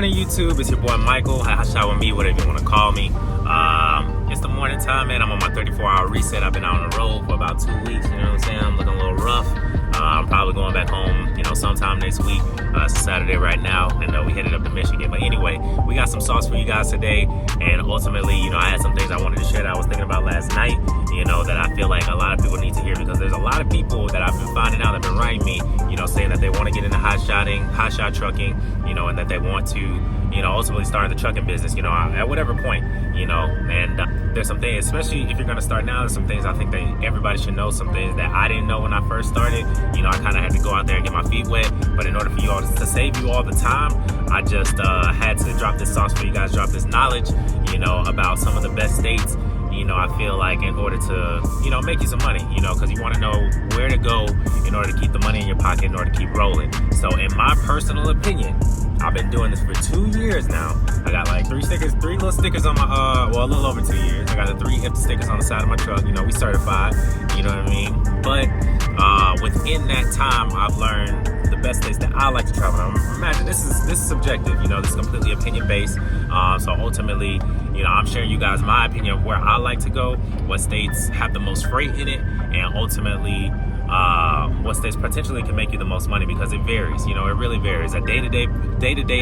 morning, YouTube. It's your boy Michael. HotshotWithME, whatever you want to call me. It's the morning time, man. I'm on my 34-hour reset. I've been out on the road for about 2 weeks. You know what I'm saying? I'm looking a little rough. I'm probably going back home, sometime next week. It's a Saturday right now, and we headed up to Michigan. But anyway, we got some sauce for you guys today. And ultimately, I had some things I wanted to share that I was thinking about last night, that I feel like a lot of people need to hear, because there's a lot of people that I've been finding out that have been writing me, saying that they want to get into hot shot trucking, and that they want to, ultimately start the trucking business, at whatever point, and there's some things, especially if you're going to start now, there's some things I think that everybody should know, some things that I didn't know when I first started. I kind of had to go out there and get my feet wet, but in order for you all to save you all the time, I just had to drop this sauce for you guys, drop this knowledge, about some of the best states, I feel like, in order to, make you some money, because you want to know where to go in order to keep the money in your pocket, in order to keep rolling. So in my personal opinion, I've been doing this for 2 years now. I got like three little stickers on my, a little over 2 years. I got the 3 empty stickers on the side of my truck. We certified, you know what I mean? But within that time, I've learned the best states that I like to travel. Now, imagine this is subjective, this is completely opinion based. So ultimately, I'm sharing you guys my opinion of where I like to go, what states have the most freight in it, and ultimately what states potentially can make you the most money, because it varies. It really varies. Day to day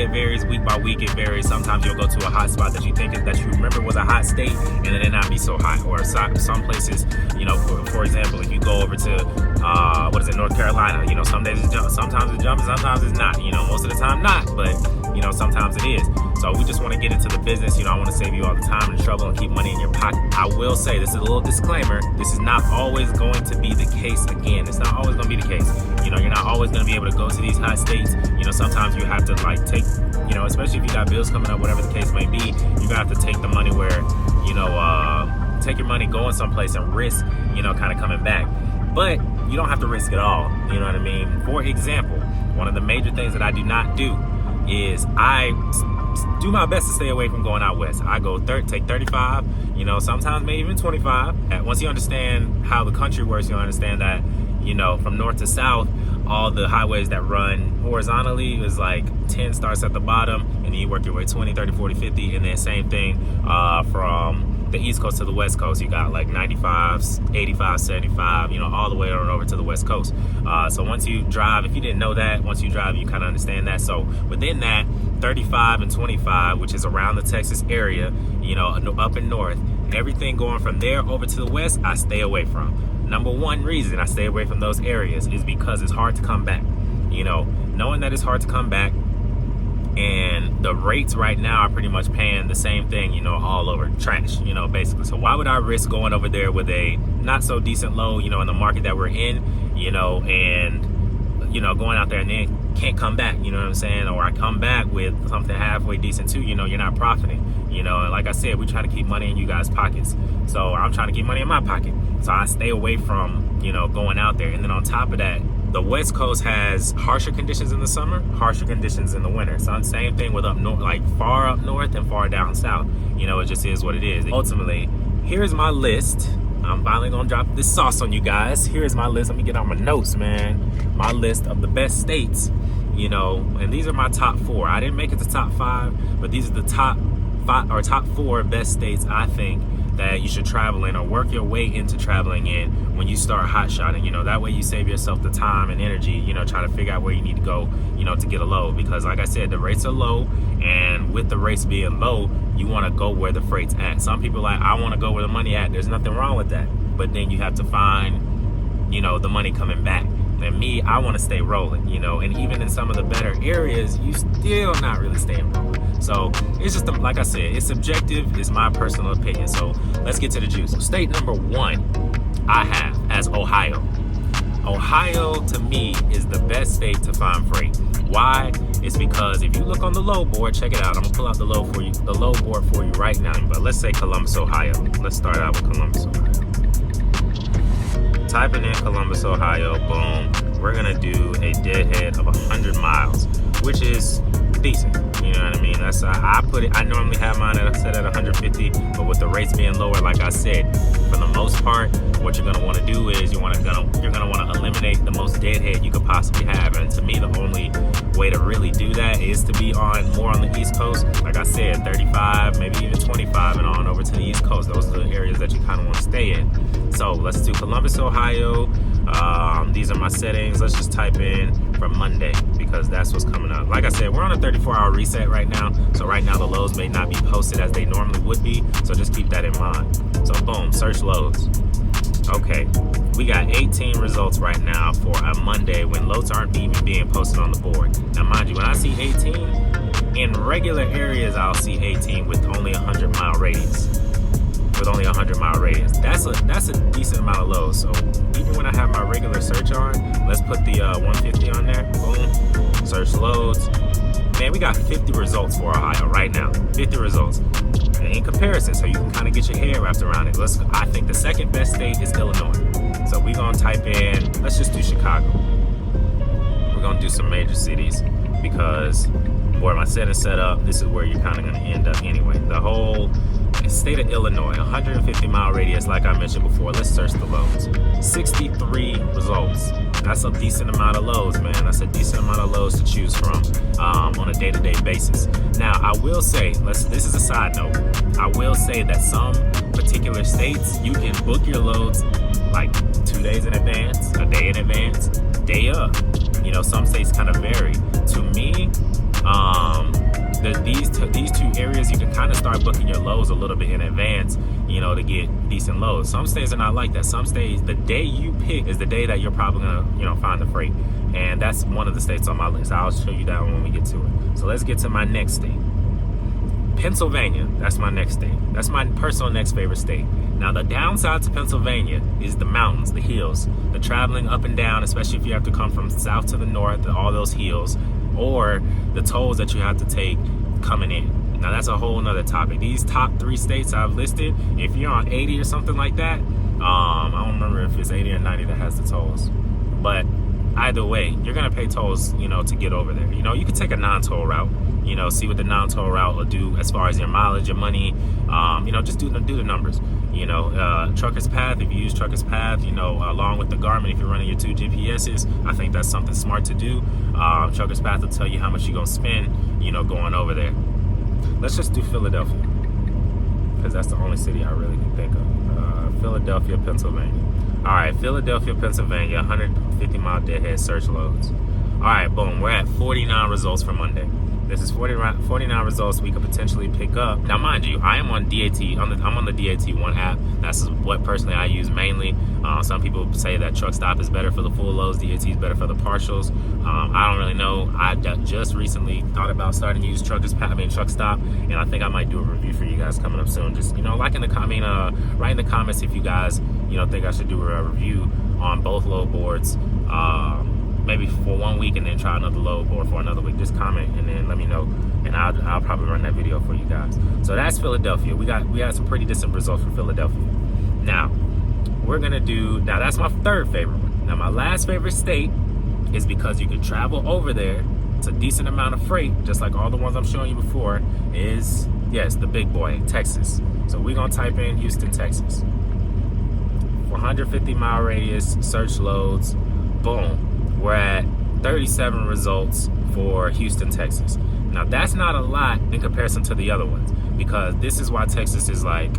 it varies. Week by week it varies. Sometimes you'll go to a hot spot that you think that you remember was a hot state, and then it not be so hot. Or some places, for example, if you go over to North Carolina, some days it's jump, sometimes it's jumping, sometimes it's not. Most of the time not, but sometimes it is. So we just want to get into the business. I want to save you all the time and trouble and keep money in your pocket. I will say, this is a little disclaimer, this is not always going to be the case. Again, it's not always going to be the case. You're not always going to be able to go to these hot states. Sometimes you have to take, especially if you got bills coming up, whatever the case may be, you're going to have to take the money where, take your money going someplace and risk, kind of coming back. But you don't have to risk it all. You know what I mean? For example, one of the major things that I do not do is I do my best to stay away from going out west. I go take 35, sometimes maybe even 25. Once you understand how the country works, you understand that, from north to south, all the highways that run horizontally is like 10 starts at the bottom, and then you work your way 20, 30, 40, 50, and then same thing from the East Coast to the West Coast. You got like 95s, 85, 75, all the way on over to the West Coast. So once you drive, if you didn't know that, once you drive, you kind of understand that. So within that, 35 and 25, which is around the Texas area, up in north, everything going from there over to the west, I stay away from. Number one reason I stay away from those areas is because it's hard to come back. Knowing that it's hard to come back, and the rates right now are pretty much paying the same thing, all over trash, basically. So why would I risk going over there with a not so decent load, in the market that we're in, and going out there and then can't come back, you know what I'm saying? Or I come back with something halfway decent too, you're not profiting, and like I said, we try to keep money in you guys' pockets. So I'm trying to keep money in my pocket. So I stay away from, going out there. And then on top of that, the West Coast has harsher conditions in the summer, harsher conditions in the winter. So same thing with up north, like far up north and far down south. It just is what it is. Ultimately, here's my list. I'm finally gonna drop this sauce on you guys. Here's my list. Let me get on my notes, man. My list of the best states, and these are my top 4. I didn't make it to top 5, but these are the top 5 or top 4 best states I think that you should travel in, or work your way into traveling in when you start hot shotting. That way you save yourself the time and energy, trying to figure out where you need to go, to get a load. Because like I said, the rates are low, and with the rates being low, you want to go where the freight's at. Some people like, I want to go where the money at. There's nothing wrong with that. But then you have to find, the money coming back. And me, I want to stay rolling, and even in some of the better areas, you still not really staying rolling. So it's just, like I said, it's subjective, it's my personal opinion. So let's get to the juice. So state number 1 I have as Ohio. Ohio, to me, is the best state to find freight. Why? It's because if you look on the load board, check it out. I'm gonna pull out the load board for you right now. But let's say Columbus, Ohio. Let's start out with Columbus, Ohio. Typing in Columbus, Ohio, boom. We're gonna do a deadhead of 100 miles, which is decent. You know what I mean? That's I normally have mine set at 150, but with the rates being lower, like I said, for the most part, what you're gonna want to do is you're gonna want to eliminate the most deadhead you could possibly have. And to me, the only way to really do that is to be more on the East Coast. Like I said, 35, maybe even 25 and on over to the East Coast. Those are the areas that you kind of want to stay in. So let's do Columbus, Ohio. These are my settings. Let's just type in for Monday because that's what's coming up. Like I said, we're on a 34-hour reset right now. So right now the lows may not be posted as they normally would be. So just keep that in mind. So boom, search loads. Okay, we got 18 results right now for a Monday when loads aren't even being posted on the board. Now mind you, when I see 18, in regular areas I'll see 18 with only 100-mile radius. With only 100-mile radius. That's a decent amount of lows. So even when I have my regular search on, let's put the 150 on there. Boom. Search loads. Man, we got 50 results for Ohio right now. 50 results. In comparison, so you can kind of get your head wrapped around it. I think the second best state is Illinois. So we're going to type in, let's just do Chicago. We're going to do some major cities because where my settings set up, this is where you're kind of going to end up anyway. The whole state of Illinois, 150-mile radius, like I mentioned before. Let's search the loads. 63 results. That's a decent amount of loads, man. That's a decent amount of loads to choose from on a day-to-day basis. Now, I will say, this is a side note. I will say that some particular states, you can book your loads like 2 days in advance, a day in advance, day up. You know, some states kind of vary. To me, these two areas, you can kind of start booking your loads a little bit in advance, you know, to get decent loads. Some states are not like that. Some states, the day you pick is the day that you're probably gonna, you know, find the freight. And that's one of the states on my list. I'll show you that one when we get to it. So let's get to my next state. Pennsylvania, that's my next state. That's my personal next favorite state. Now, the downside to Pennsylvania is the mountains, the hills, the traveling up and down, especially if you have to come from south to the north, all those hills, or the tolls that you have to take coming in. Now, that's a whole nother topic. These top 3 states I've listed, if you're on 80 or something like that, I don't remember if it's 80 or 90 that has the tolls, but either way, you're going to pay tolls, you know, to get over there. You know, you can take a non-toll route, you know, see what the non-toll route will do as far as your mileage, your money, you know, just do the numbers. You know, Trucker's Path, if you use Trucker's Path, you know, along with the Garmin, if you're running your 2 GPSs, I think that's something smart to do. Trucker's Path will tell you how much you're going to spend, you know, going over there. Let's just do Philadelphia, because that's the only city I really can think of. Philadelphia, Pennsylvania. All right, Philadelphia, Pennsylvania, 150-mile deadhead search loads. All right, boom, we're at 49 results for Monday. This is 49 results we could potentially pick up. Now, mind you, I am on DAT. I'm on the DAT1 app. That's what personally I use mainly. Some people say that Truck Stop is better for the full loads. DAT is better for the partials. I don't really know. I just recently thought about starting to use Truck Stop, and I think I might do a review for you guys coming up soon. Just, you know, like write in the comments if you guys, you know, think I should do a review on both load boards. Maybe for 1 week and then try another load board for another week. Just comment and then let me know, and I'll probably run that video for you guys. So that's Philadelphia. We got some pretty decent results for Philadelphia. Now that's my third favorite one. Now my last favorite state is because you can travel over there. It's a decent amount of freight, just like all the ones I'm showing you before. Is, yes, the big boy, Texas. So we're gonna type in Houston, Texas. 150-mile radius, search loads, boom. We're at 37 results for Houston, Texas. Now, that's not a lot in comparison to the other ones, because this is why Texas is like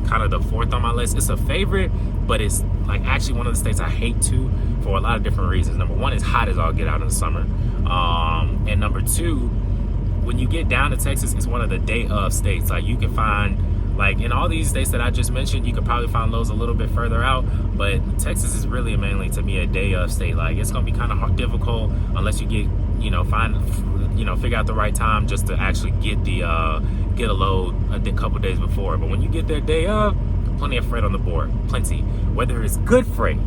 kind of the 4th on my list. It's a favorite, but it's like actually one of the states I hate too for a lot of different reasons. Number 1, it's hot as all get out in the summer. And number 2, when you get down to Texas, it's one of the day of states. Like you can find, like in all these states that I just mentioned, you could probably find loads a little bit further out, but Texas is really mainly to me a day of state. Like it's gonna be kind of difficult unless you get, you know, figure out the right time just to actually get a load a couple days before. But when you get there day of, plenty of freight on the board, plenty. Whether it's good freight,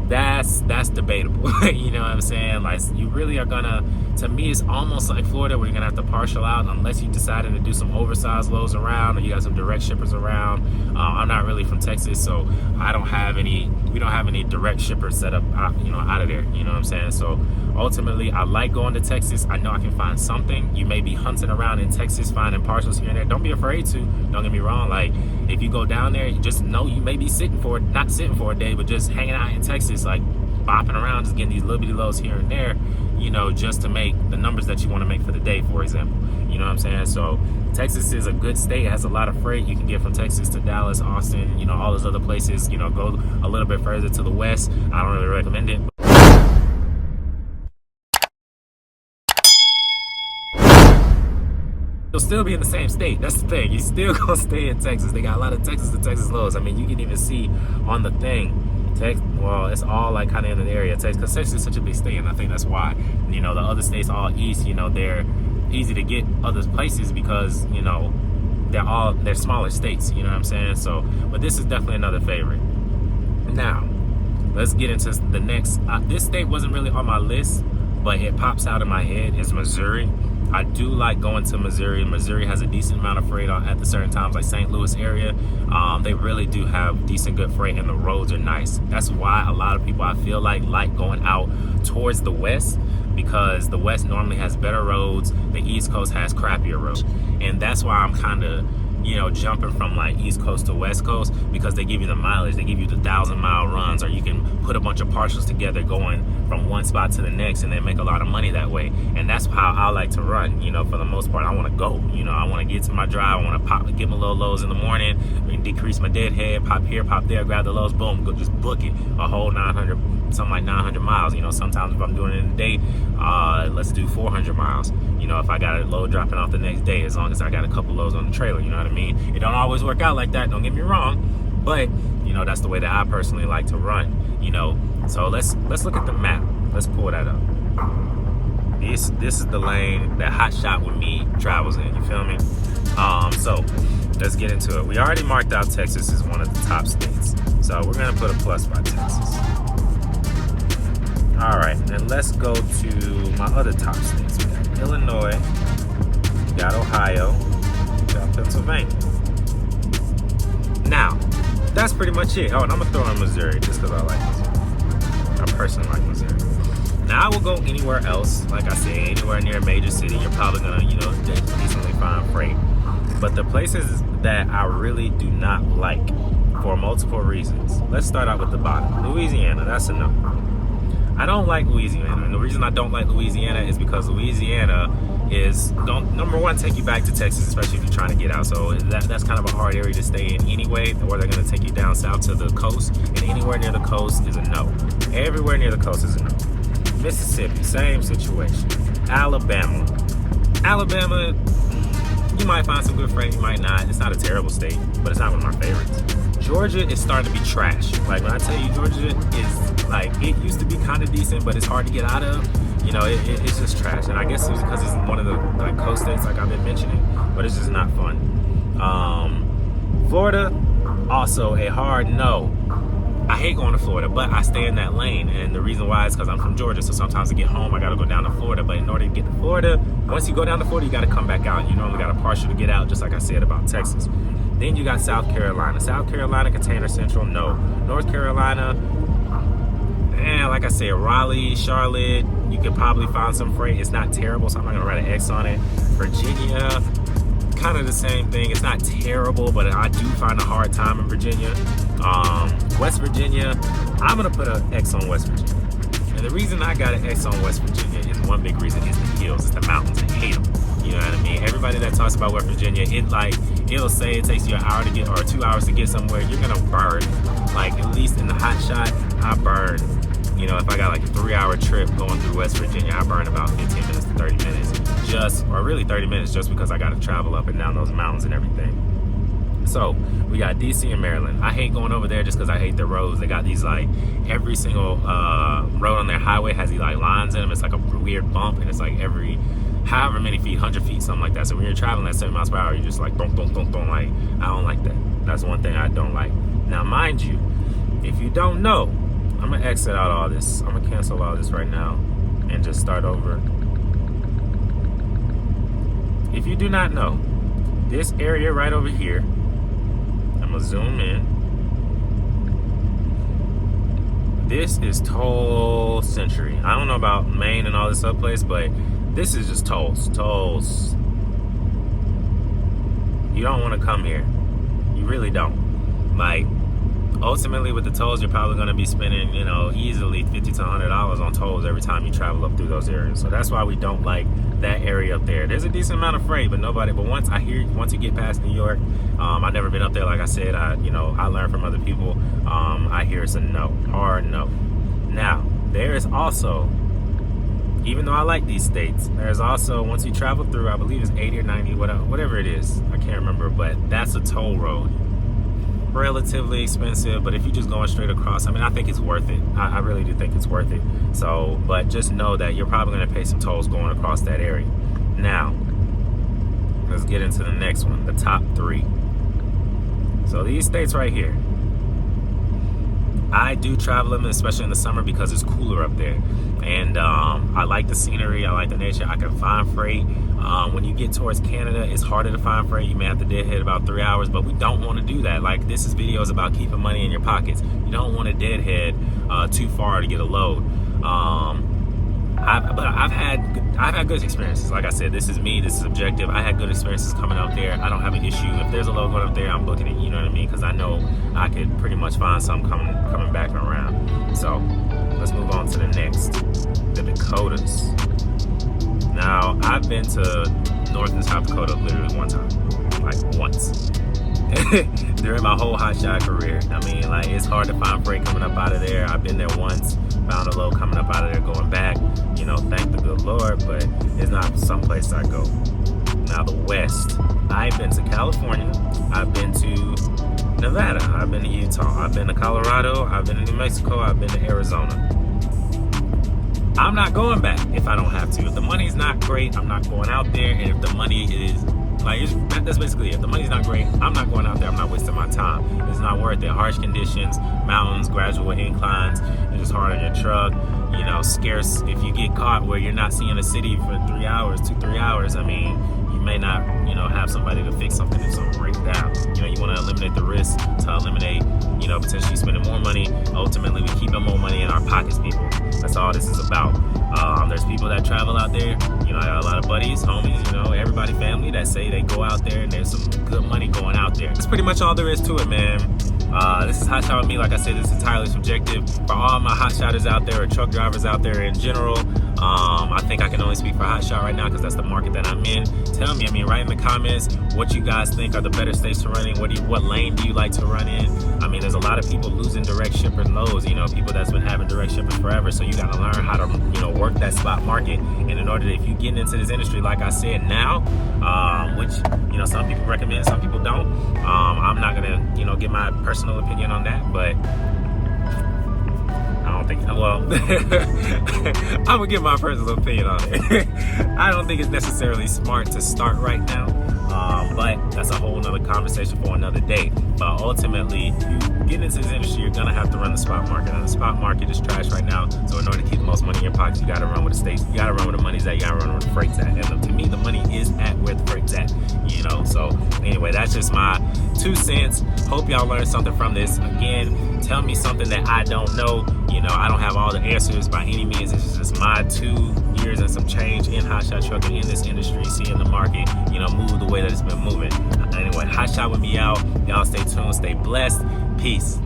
that's debatable. You know what I'm saying? Like you really are gonna, to me, it's almost like Florida where you're gonna have to partial out unless you decided to do some oversized loads around or you got some direct shippers around. I'm not really from Texas, so we don't have any direct shippers set up, you know, out of there. You know what I'm saying? So ultimately, I like going to Texas. I know I can find something. You may be hunting around in Texas, finding partials here and there. Don't be afraid to. Don't get me wrong. Like if you go down there, just know you may be not sitting for a day, but just hanging out in Texas. Like bopping around, just getting these little bitty loads here and there, you know, just to make the numbers that you want to make for the day, for example. You know what I'm saying? So Texas is a good state. It has a lot of freight. You can get from Texas to Dallas, Austin, you know, all those other places. You know, go a little bit further to the west. I don't really recommend it. You'll still be in the same state. That's the thing. You still gonna stay in Texas. They got a lot of Texas to Texas loads. I mean, you can even see on the thing. Well, it's all like kind of in the area of Texas, because Texas is such a big state, and I think that's why, you know, the other states all east, you know, they're easy to get other places because, you know, they're smaller states. You know what I'm saying? So, but this is definitely another favorite. Now, let's get into the next. This state wasn't really on my list, but it pops out in my head. Is Missouri. I do like going to Missouri. Missouri has a decent amount of freight at the certain times, like St. Louis area. They really do have decent, good freight, and the roads are nice. That's why a lot of people, I feel like going out towards the west, because the west normally has better roads. The East Coast has crappier roads, and that's why I'm kind of, you know, jumping from like East Coast to West Coast, because they give you the mileage. They give you the 1,000-mile runs, or you can put a bunch of partials together going from one spot to the next, and then make a lot of money that way. And that's how I like to run. You know, for the most part, I want to go. You know, I want to get to my drive. I want to get my little loads in the morning, decrease my deadhead, pop here, pop there, grab the loads, boom, go just book it. A whole 900, something like 900 miles. You know, sometimes if I'm doing it in a day, let's do 400 miles. You know, if I got a load dropping off the next day, as long as I got a couple loads on the trailer, you know what I mean? It don't always work out like that, don't get me wrong, but, you know, that's the way that I personally like to run, you know. So let's look at the map. Let's pull that up. This is the lane that HotshotWithMe travels in, you feel me? So let's get into it. We already marked out Texas as one of the top states, so we're gonna put a plus by Texas. All right, and let's go to my other top states. We got Illinois, we got Ohio, we got Pennsylvania. Now, that's pretty much it. Oh, and I'm gonna throw in Missouri just because I like Missouri. I personally like Missouri. Now, I will go anywhere else. Like I said, anywhere near a major city, you're probably gonna, you know, decently find freight. But the places that I really do not like, for multiple reasons. Let's start out with the bottom. Louisiana, that's a no. I don't like Louisiana, and the reason I don't like Louisiana is because Louisiana is, number one, take you back to Texas, especially if you're trying to get out. So that's kind of a hard area to stay in anyway, or they're going to take you down south to the coast, and anywhere near the coast is a no. Everywhere near the coast is a no. Mississippi, same situation. Alabama, you might find some good freight, you might not. It's not a terrible state, but it's not one of my favorites. Georgia is starting to be trash. Like, when I tell you Georgia is, like, it used to be kind of decent, but it's hard to get out of. You know, it's just trash. And I guess it's because it's one of the, like, coast states, like I've been mentioning, but it's just not fun. Florida, also a hard no. I hate going to Florida, but I stay in that lane, and the reason why is because I'm from Georgia, so sometimes to get home, I gotta go down to Florida. But in order to get to Florida, once you go down to Florida, you gotta come back out. You normally got a partial to get out, just like I said about Texas. Then you got South Carolina. South Carolina, Container Central, no. North Carolina, like I said, Raleigh, Charlotte, you could probably find some freight. It's not terrible, so I'm not gonna write an X on it. Virginia, kind of the same thing. It's not terrible, but I do find a hard time in Virginia. West Virginia, I'm gonna put an X on West Virginia. And the reason I got an X on West Virginia is, one big reason is the hills, it's the mountains. I hate them. You know what I mean? Everybody that talks about West Virginia, it'll say it takes you an hour to get, or 2 hours to get somewhere. You're gonna burn. Like, at least in the hot shot, I burn. You know, if I got like a 3-hour trip going through West Virginia, I burn about 15 minutes to 30 minutes, or really 30 minutes, just because I gotta travel up and down those mountains and everything. So we got DC and Maryland. I hate going over there just because I hate the roads. They got these, like, every single road on their highway has these, like, lines in them. It's like a weird bump, and it's like every however many feet, 100 feet, something like that. So when you're traveling at 7 miles per hour, you're just like, don't, like, I don't like that. That's one thing I don't like. Now, mind you, if you don't know, I'm gonna exit out all this. I'm gonna cancel all this right now and just start over. If you do not know, this area right over here, I'm gonna zoom in. This is Toll Century. I don't know about Maine and all this other place, but this is just tolls. You don't want to come here. You really don't. Like, ultimately with the tolls, you're probably going to be spending, you know, easily $50 to $100 on tolls every time you travel up through those areas. So that's why we don't like that area up there. There's a decent amount of freight, but once you get past New York, I've never been up there. Like I said, I learned from other people. I hear it's a no, hard no. Now, there is also, even though I like these states, there's also, once you travel through, I believe it's 80 or 90, whatever it is, I can't remember, but that's a toll road. Relatively expensive, but if you're just going straight across, I mean, I think it's worth it. I really do think it's worth it. So, but just know that you're probably going to pay some tolls going across that area. Now, let's get into the next one, the top 3. So these states right here, I do travel them, especially in the summer, because it's cooler up there. And I like the scenery, I like the nature, I can find freight. When you get towards Canada, it's harder to find freight. You may have to deadhead about 3 hours, but we don't want to do that. Like, this is videos about keeping money in your pockets. You don't want to deadhead too far to get a load. I've had good experiences. Like I said, this is me, this is objective. I had good experiences coming out there. I don't have an issue. If there's a load going up there, I'm booking it, you know what I mean? Because I know I could pretty much find something coming back and around. So let's move on to the next, the Dakotas. Now, I've been to North and South Dakota literally one time, like once. During my whole hotshot career. I mean, like, it's hard to find freight coming up out of there. I've been there once, found a load coming up out of there going back. You know, thank the good Lord, but it's not someplace I go. Now, the West. I've been to California. I've been to Nevada. I've been to Utah. I've been to Colorado. I've been to New Mexico. I've been to Arizona. I'm not going back if I don't have to. If the money's not great, I'm not going out there. And if the money is, like, that's basically it. If the money's not great, I'm not going out there. I'm not wasting my time. It's not worth it. Harsh conditions, mountains, gradual inclines. It's just hard on your truck. You know, scarce. If you get caught where you're not seeing a city for 3 hours, 2-3 hours, I mean, you may not, have somebody to fix something if something breaks down. You want to eliminate the risk to eliminate, potentially spending more money. Ultimately, we keep more money in our pockets, people. That's all this is about. There's people that travel out there. I got a lot of buddies, homies, everybody, family that say they go out there and there's some good money going out there. That's pretty much all there is to it, man. This is Hotshot with me. Like I said, this is entirely subjective. For all my hotshotters out there or truck drivers out there in general, I think I can only speak for Hotshot right now because that's the market that I'm in. Tell me, write in the comments what you guys think are the better states to run in. What lane do you like to run in? I mean, there's a lot of people losing direct shippers loads, people that's been having direct shippers forever. So you got to learn how to, work that spot market. And in order to, if you get into this industry, like I said now, which, some people recommend, some people don't. I'm not going to, give my personal opinion on that, but I don't think, I'm gonna give my personal opinion on it. I don't think it's necessarily smart to start right now, but that's a whole nother conversation for another day. But ultimately, you get into this industry, you're gonna have to run the spot market, and the spot market is trash right now. So in order to keep the most money in your pockets, you gotta run with the states, you gotta run where the money's at, you gotta run where the freight's at. And to me, the money is at where the freight's at, So anyway, that's just my 2 cents. Hope y'all learned something from this. Again, tell me something that I don't know. I don't have all the answers by any means. It's just my 2 years and some change in hotshot trucking in this industry, seeing the market, move the way that it's been moving. Anyway, Hotshot with me out. Y'all stay tuned, stay blessed. Peace.